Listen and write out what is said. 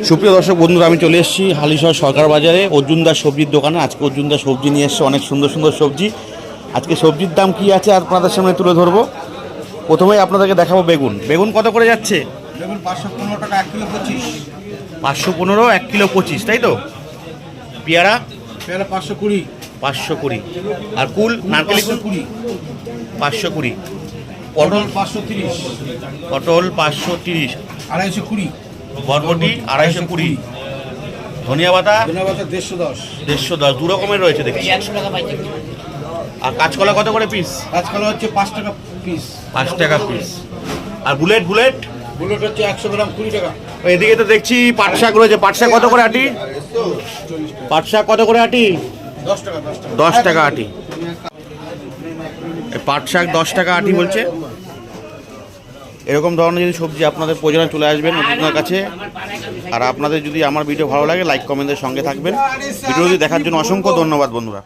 সুপ্রিয় দর্শক বন্ধুরা, আমি চলে এসেছি হালিশহর সরকার বাজারে অর্জুনদার সবজির দোকানে। আজকে অর্জুনদার সবজি নিয়ে এসছে, অনেক সুন্দর সুন্দর সবজি। আজকে সবজির দাম কি আছে আপনাদের সামনে তুলে ধরবো। প্রথমেই আপনাদেরকে দেখাবো বেগুন। বেগুন কত করে যাচ্ছে? বেগুন 515 টাকা 1 কিলো 25। 515, 1 কিলো 25, তাই তো? পেয়ারা? পেয়ারা 520। 520। আর কুল, নারকেলি কুল? 520। 520। পটল 530। পটল 530। 250। বরবটি 220। ধনিয়া পাতা? ধনিয়া পাতা 110। 110। দু রকমের রয়েছে দেখি। আর কাঁচকলা কত করে পিস? কাঁচকলা হচ্ছে 5 টাকা পিস। 5 টাকা পিস। আর বুলেট? বুলেট বুলেট হচ্ছে 100 গ্রাম 20 টাকা। এদিকে তো দেখছি পাট শাক রয়েছে। পাট শাক কত করে আটি? পাট শাক কত করে আটি? 10 টাকা 10 টাকা। 10 টাকা আটি। পাট শাক 10 টাকা আটি বলছে। এরকম ধরনের যদি সবজি আপনাদের প্রয়োজনে চলে আসবেন আপনার কাছে। আর আপনাদের যদি আমার ভিডিও ভালো লাগে, লাইক কমেন্টের সঙ্গে থাকবেন। ভিডিওটি দেখার জন্য অসংখ্য ধন্যবাদ বন্ধুরা।